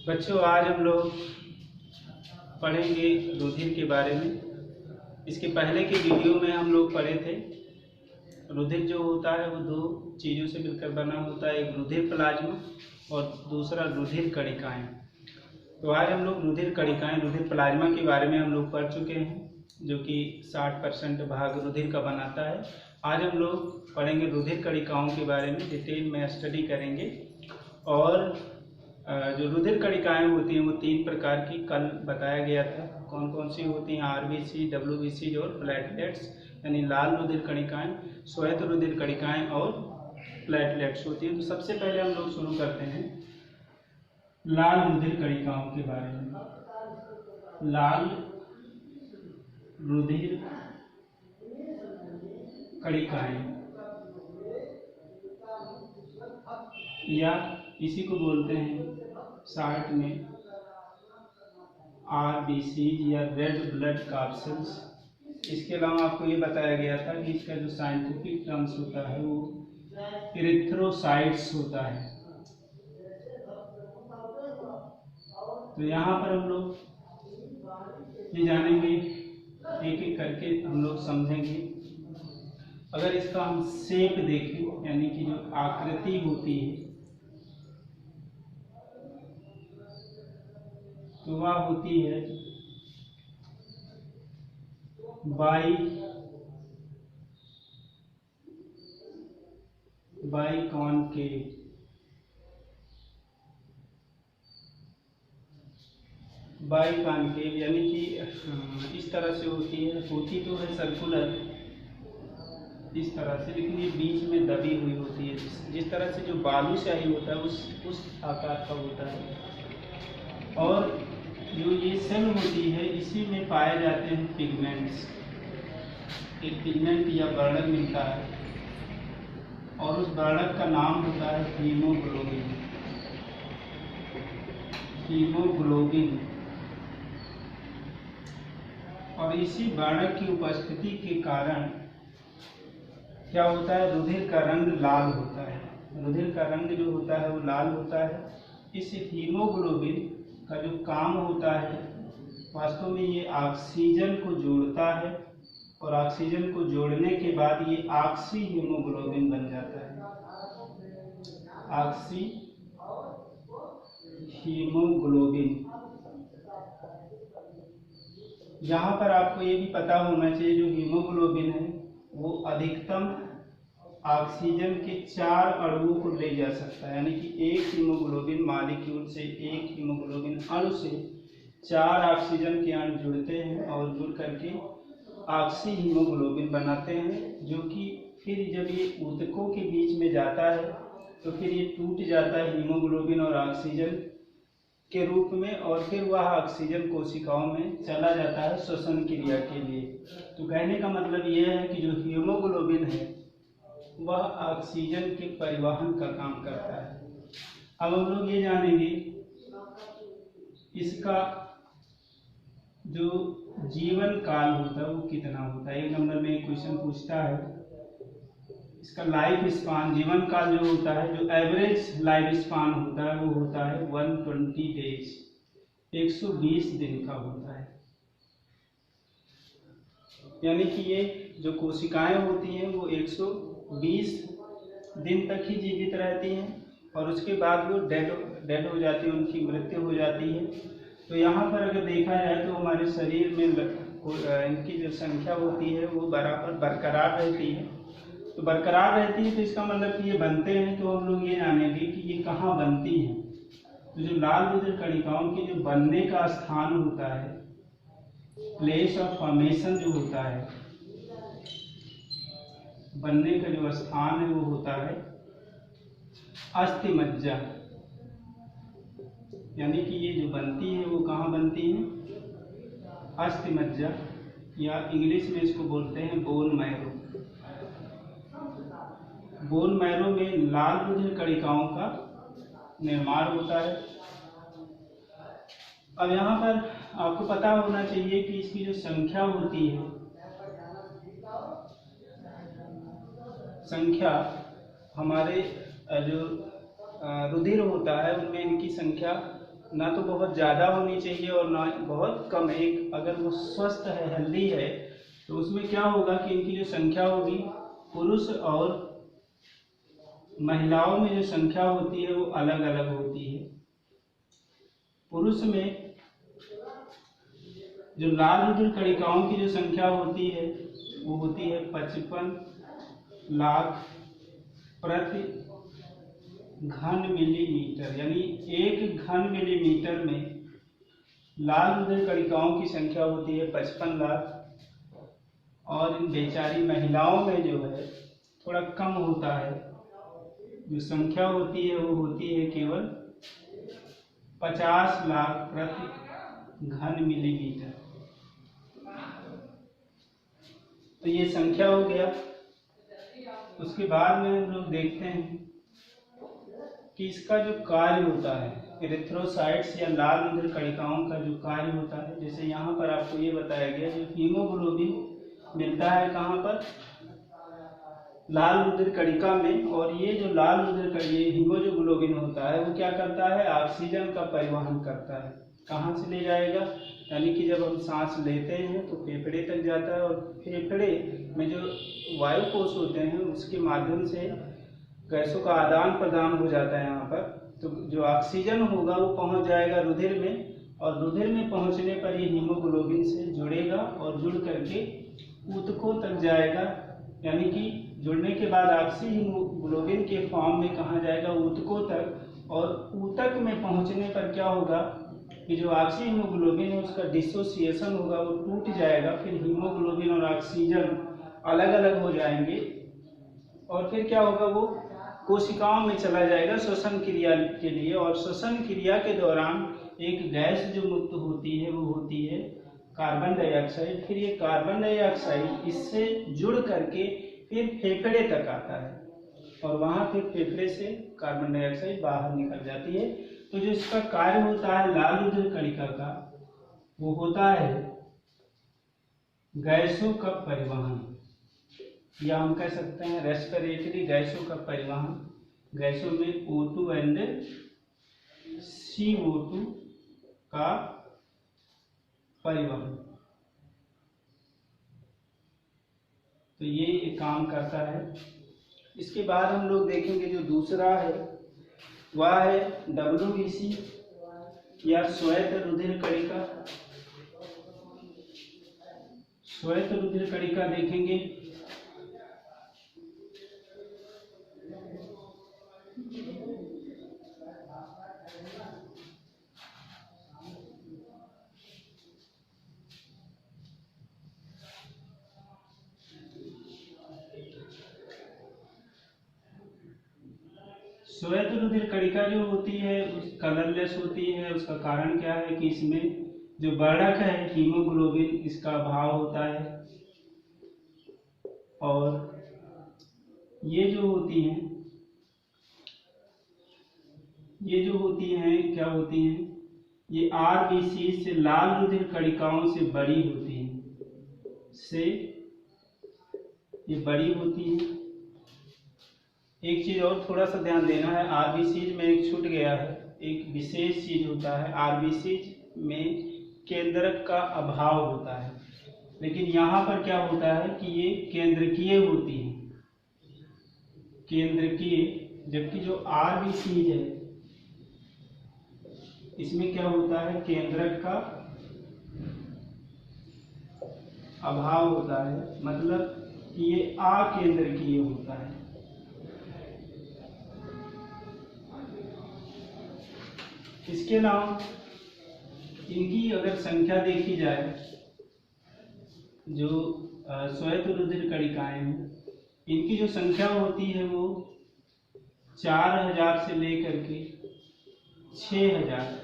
बच्चों, आज हम लोग पढ़ेंगे रुधिर के बारे में। इसके पहले के वीडियो में हम लोग पढ़े थे रुधिर जो होता है वो दो चीज़ों से मिलकर बना होता है, एक रुधिर प्लाज्मा और दूसरा रुधिर कणिकाएं। तो आज हम लोग रुधिर कणिकाएं, रुधिर प्लाज्मा के बारे में हम लोग पढ़ चुके हैं, जो कि 60% भाग रुधिर का बनाता है। आज हम लोग पढ़ेंगे रुधिर कणिकाओं के बारे में, डिटेल में स्टडी करेंगे। और जो रुधिर कणिकाएं होती हैं वो 3 प्रकार की कल बताया गया था। कौन कौन सी होती हैं? आरबीसी, डब्ल्यूबीसी और प्लेटलेट्स, यानी लाल रुधिर कणिकाएं, श्वेत रुधिर कणिकाएं और प्लेटलेट्स होती हैं। तो सबसे पहले हम लोग शुरू करते हैं लाल रुधिर कणिकाओं के बारे में। लाल रुधिर कणिकाएं या इसी को बोलते हैं शॉर्ट में आरबीसी या रेड ब्लड कार्सेल्स। इसके अलावा आपको ये बताया गया था कि इसका जो साइंटिफिक टर्म्स होता है वो इरिथ्रोसाइट्स होता है। तो यहाँ पर हम लोग ये जानेंगे, एक एक करके हम लोग समझेंगे। अगर इसका हम शेप देखें, यानी कि जो आकृति होती है, तो वह होती है बाइकॉनकेव। बाइकॉनकेव यानी कि इस तरह से होती है, होती तो है सर्कुलर इस तरह से, लेकिन ये बीच में दबी हुई होती है। जिस तरह से जो बालूशाही होता है उस आकार का होता है। और जो ये सेल होती है इसी में पाए जाते हैं पिगमेंट्स। एक पिगमेंट या वर्णक मिलता है और उस वर्णक का नाम होता है हीमोग्लोबिन। हीमोग्लोबिन। और इसी वर्णक की उपस्थिति के कारण क्या होता है? रुधिर का रंग लाल होता है। रुधिर का रंग जो होता है वो लाल होता है। इस हीमोग्लोबिन का जो काम होता है, वास्तव में ये ऑक्सीजन को जोड़ता है और ऑक्सीजन को जोड़ने के बाद ये ऑक्सी हीमोग्लोबिन बन जाता है। Oxy haemoglobin. यहाँ पर आपको ये भी पता होना चाहिए, जो हीमोग्लोबिन है वो अधिकतम ऑक्सीजन के 4 अणुओं को ले जा सकता है। यानी कि एक हीमोग्लोबिन मॉलिक्यूल से, एक हीमोग्लोबिन अणु से 4 ऑक्सीजन के अणु जुड़ते हैं और जुड़ करके ऑक्सी हीमोग्लोबिन बनाते हैं, जो कि फिर जब ये ऊतकों के बीच में जाता है तो फिर ये टूट जाता है हीमोग्लोबिन और ऑक्सीजन के रूप में, और फिर वह ऑक्सीजन कोशिकाओं में चला जाता है श्वसन क्रिया के लिए। तो कहने का मतलब यह है कि जो हीमोग्लोबिन है वह ऑक्सीजन के परिवहन का काम करता है। अब हम लोग ये जानेंगे इसका जो जीवन काल होता है वो कितना होता है। 1 नंबर में एक क्वेश्चन पूछता है, इसका लाइफ स्पान, जीवन काल जो होता है, जो एवरेज लाइफ स्पान होता है वो होता है 120 डेज, 120 दिन का होता है। यानी कि ये जो कोशिकाएं होती हैं वो 120 दिन तक ही जीवित रहती हैं और उसके बाद वो डेड हो जाती है, उनकी मृत्यु हो जाती है। तो यहाँ पर अगर देखा जाए तो हमारे शरीर में इनकी जो संख्या होती है वो बराबर बरकरार रहती है। तो बरकरार रहती है तो इसका मतलब कि ये बनते हैं। तो हम लोग ये जानेंगे कि ये कहाँ बनती हैं। तो जो लाल रुधिर कणिकाओं के जो बनने का स्थान होता है, प्लेस ऑफ फॉर्मेशन जो होता है, बनने का जो स्थान है वो होता है अस्थिमज्जा। यानी कि ये जो बनती है वो कहाँ बनती है? अस्थिमज्जा, या इंग्लिश में इसको बोलते हैं बोन मैरो। बोन मैरो में लाल रुधिर कणिकाओं का निर्माण होता है। अब यहाँ पर आपको पता होना चाहिए कि इसकी जो संख्या होती है, संख्या हमारे जो रुधिर होता है उनमें इनकी संख्या ना तो बहुत ज़्यादा होनी चाहिए और ना बहुत कम। एक अगर वो स्वस्थ है, हेल्दी है, तो उसमें क्या होगा कि इनकी जो संख्या होगी, पुरुष और महिलाओं में जो संख्या होती है वो अलग अलग होती है। पुरुष में जो लाल रुधिर कणिकाओं की जो संख्या होती है वो होती है 55 लाख प्रति घन मिलीमीटर, यानी 1 घन मिलीमीटर में लाल रुधिर कणिकाओं की संख्या होती है 55 लाख। और इन बेचारी महिलाओं में जो है थोड़ा कम होता है, जो संख्या होती है वो होती है केवल 50 लाख प्रति घन मिलीमीटर। तो ये संख्या हो गया। उसके बाद में हम लोग देखते हैं कि इसका जो कार्य होता है, एरिथ्रोसाइट्स या लाल रुधिर कणिकाओं का जो कार्य होता है, जैसे यहाँ पर आपको ये बताया गया, जो हीमोग्लोबिन मिलता है कहाँ पर, लाल रुधिर कणिका में। और ये जो लाल रुधिर ये हीमोग्लोबिन होता है वो क्या करता है, ऑक्सीजन का परिवहन करता है। कहाँ से ले जाएगा, यानी कि जब हम सांस लेते हैं तो फेफड़े तक जाता है, और फेफड़े में जो वायु कोश होते हैं उसके माध्यम से गैसों का आदान प्रदान हो जाता है यहाँ पर। तो जो ऑक्सीजन होगा वो पहुँच जाएगा रुधिर में, और रुधिर में पहुँचने पर ये हीमोग्लोबिन से जुड़ेगा और जुड़ करके ऊतकों तक जाएगा, यानी कि जुड़ने के बाद ऑक्सी हीमोग्लोबिन के फॉर्म में कहाँ जाएगा, ऊतकों तक। और ऊतक में पहुँचने पर क्या होगा कि जो ऑक्सी हीमोग्लोबिन है उसका डिसोसिएशन होगा, वो टूट जाएगा। फिर हीमोग्लोबिन और ऑक्सीजन अलग अलग हो जाएंगे, और फिर क्या होगा, वो कोशिकाओं में चला जाएगा श्वसन क्रिया के लिए। और श्वसन क्रिया के दौरान एक गैस जो मुक्त होती है वो होती है कार्बन डाइऑक्साइड। फिर ये कार्बन डाइऑक्साइड इससे जुड़ करके फिर फेफड़े तक आता है, और वहाँ फिर फेफड़े से कार्बन डाइऑक्साइड बाहर निकल जाती है। तो जो इसका कार्य होता है लाल रुधिर कणिका का, वो होता है गैसों का परिवहन, या हम कह सकते हैं रेस्पिरेटरी गैसों का परिवहन। गैसों में O2 एंड CO2 का परिवहन। तो ये काम करता है। इसके बाद हम लोग देखेंगे जो दूसरा है वह है WBC या श्वेत रुधिर कणिका। श्वेत रुधिर कणिका देखेंगे। श्वेत रुधिर कणिका जो होती है उस कलरलेस होती है। उसका कारण क्या है कि इसमें जो वर्णक है हीमोग्लोबिन, इसका अभाव होता है। और ये जो होती हैं क्या होती हैं, ये RBC से लाल रुधिर कणिकाओं से बड़ी होती हैं, ये बड़ी होती हैं। एक चीज और थोड़ा सा ध्यान देना है, RBC में एक छूट गया है, एक विशेष चीज होता है। RBC में केंद्रक का अभाव होता है, लेकिन यहाँ पर क्या होता है कि ये केंद्रकीय होती है, केंद्रकीय। जबकि जो RBC है इसमें क्या होता है, केंद्रक का अभाव होता है, मतलब कि ये अकेंद्रकीय होता है। इसके अलावा इनकी अगर संख्या देखी जाए, जो श्वेत रुधिर कणिकाएं हैं, इनकी जो संख्या होती है वो 4000 से लेकर के 6000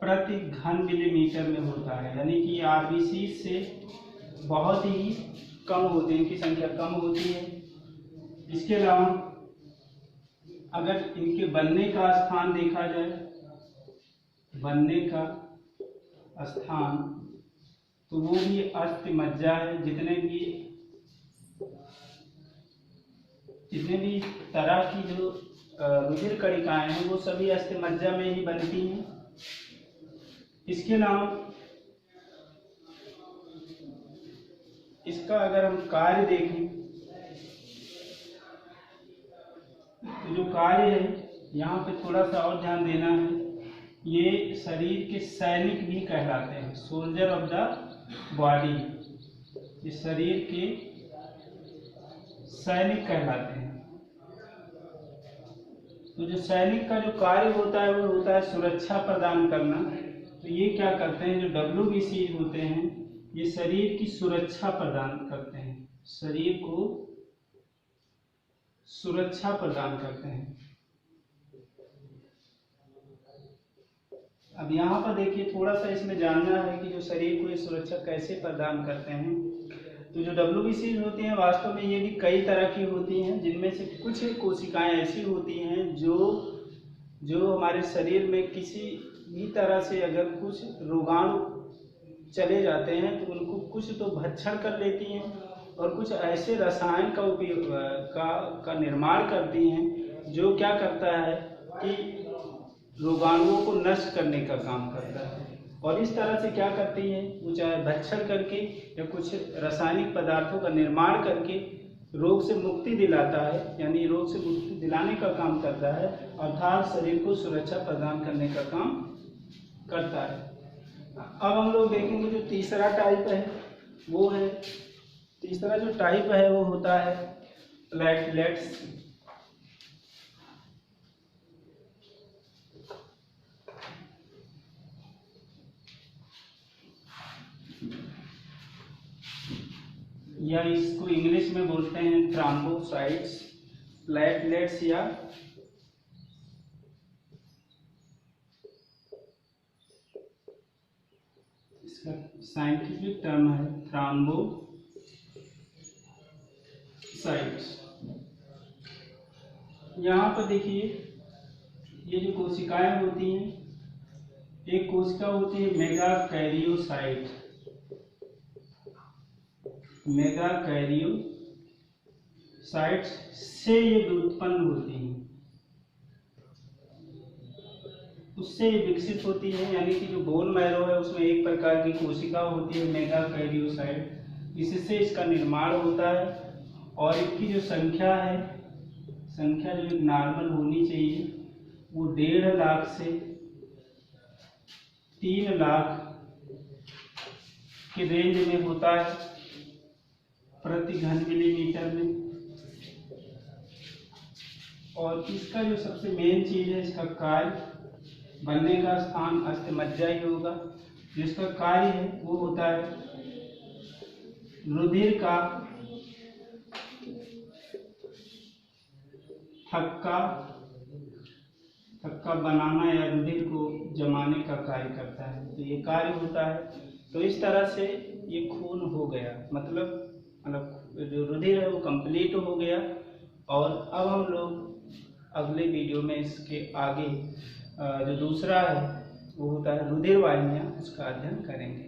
प्रति घन मिलीमीटर में होता है, यानी कि RBC से बहुत ही कम होती है, इनकी संख्या कम होती है। इसके अलावा अगर इनके बनने का स्थान देखा जाए, बनने का स्थान, तो वो भी अस्थिमज्जा है। जितने भी तरह की जो रुधिर कणिकाएं हैं वो सभी अस्थिमज्जा में ही बनती हैं। इसके अलावा इसका अगर हम कार्य देखें तो जो कार्य है यहाँ पे थोड़ा सा और ध्यान देना है, ये शरीर के सैनिक भी कहलाते हैं, सोल्जर ऑफ द बॉडी, ये शरीर के सैनिक कहलाते हैं। तो जो सैनिक का जो कार्य होता है वो होता है सुरक्षा प्रदान करना। तो ये क्या करते हैं, जो WBC होते हैं ये शरीर की सुरक्षा प्रदान करते हैं, शरीर को सुरक्षा प्रदान करते हैं। अब यहाँ पर देखिए थोड़ा सा इसमें जानना है कि जो शरीर को ये सुरक्षा कैसे प्रदान करते हैं। तो जो WBC होती हैं वास्तव में ये भी कई तरह की होती हैं, जिनमें से कुछ कोशिकाएं ऐसी होती हैं जो हमारे शरीर में किसी भी तरह से अगर कुछ रोगाणु चले जाते हैं तो उनको कुछ तो भक्षण कर लेती हैं और कुछ ऐसे रसायन का उपयोग का निर्माण करती हैं जो क्या करता है कि रोगाणुओं को नष्ट करने का काम करता है। और इस तरह से क्या करती हैं, वो चाहे भक्षण करके या कुछ रासायनिक पदार्थों का निर्माण करके रोग से मुक्ति दिलाता है, यानी रोग से मुक्ति दिलाने का काम करता है, अर्थात शरीर को सुरक्षा प्रदान करने का काम करता है। अब हम लोग देखेंगे जो तीसरा टाइप है वो है, तीसरा जो टाइप है वो होता है प्लेटलेट्स। या इसको इंग्लिश में बोलते हैं थ्रोम्बोसाइट्स, प्लेटलेट्स, या इसका साइंटिफिक टर्म है थ्रोम्बोसाइट्स। यहाँ पर देखिए ये जो कोशिकाएं होती हैं, एक कोशिका होती है मेगाकैरियोसाइट, मेगाकैरियोसाइट्स से ये उत्पन्न होती हैं, उससे ये विकसित होती है। यानी कि जो बोन मैरो है उसमें एक प्रकार की कोशिका होती है मेगाकैरियोसाइट, इससे इसका निर्माण होता है। और इसकी जो संख्या है, संख्या जो एक नॉर्मल होनी चाहिए वो 1.5 लाख से 3 लाख के रेंज में होता है प्रति घन मिलीमीटर में। और इसका जो सबसे मेन चीज है, इसका कार्य, बनने का स्थान अस्थिमज्जा ही होगा। जिसका कार्य है वो होता है रुधिर का थक्का बनाना या रुधिर को जमाने का कार्य करता है। तो ये कार्य होता है। तो इस तरह से ये खून हो गया, मतलब जो रुधिर है वो कंप्लीट हो गया। और अब हम लोग अगले वीडियो में इसके आगे जो दूसरा है वो होता है रुधिर वाहिनियाँ, उसका अध्ययन करेंगे।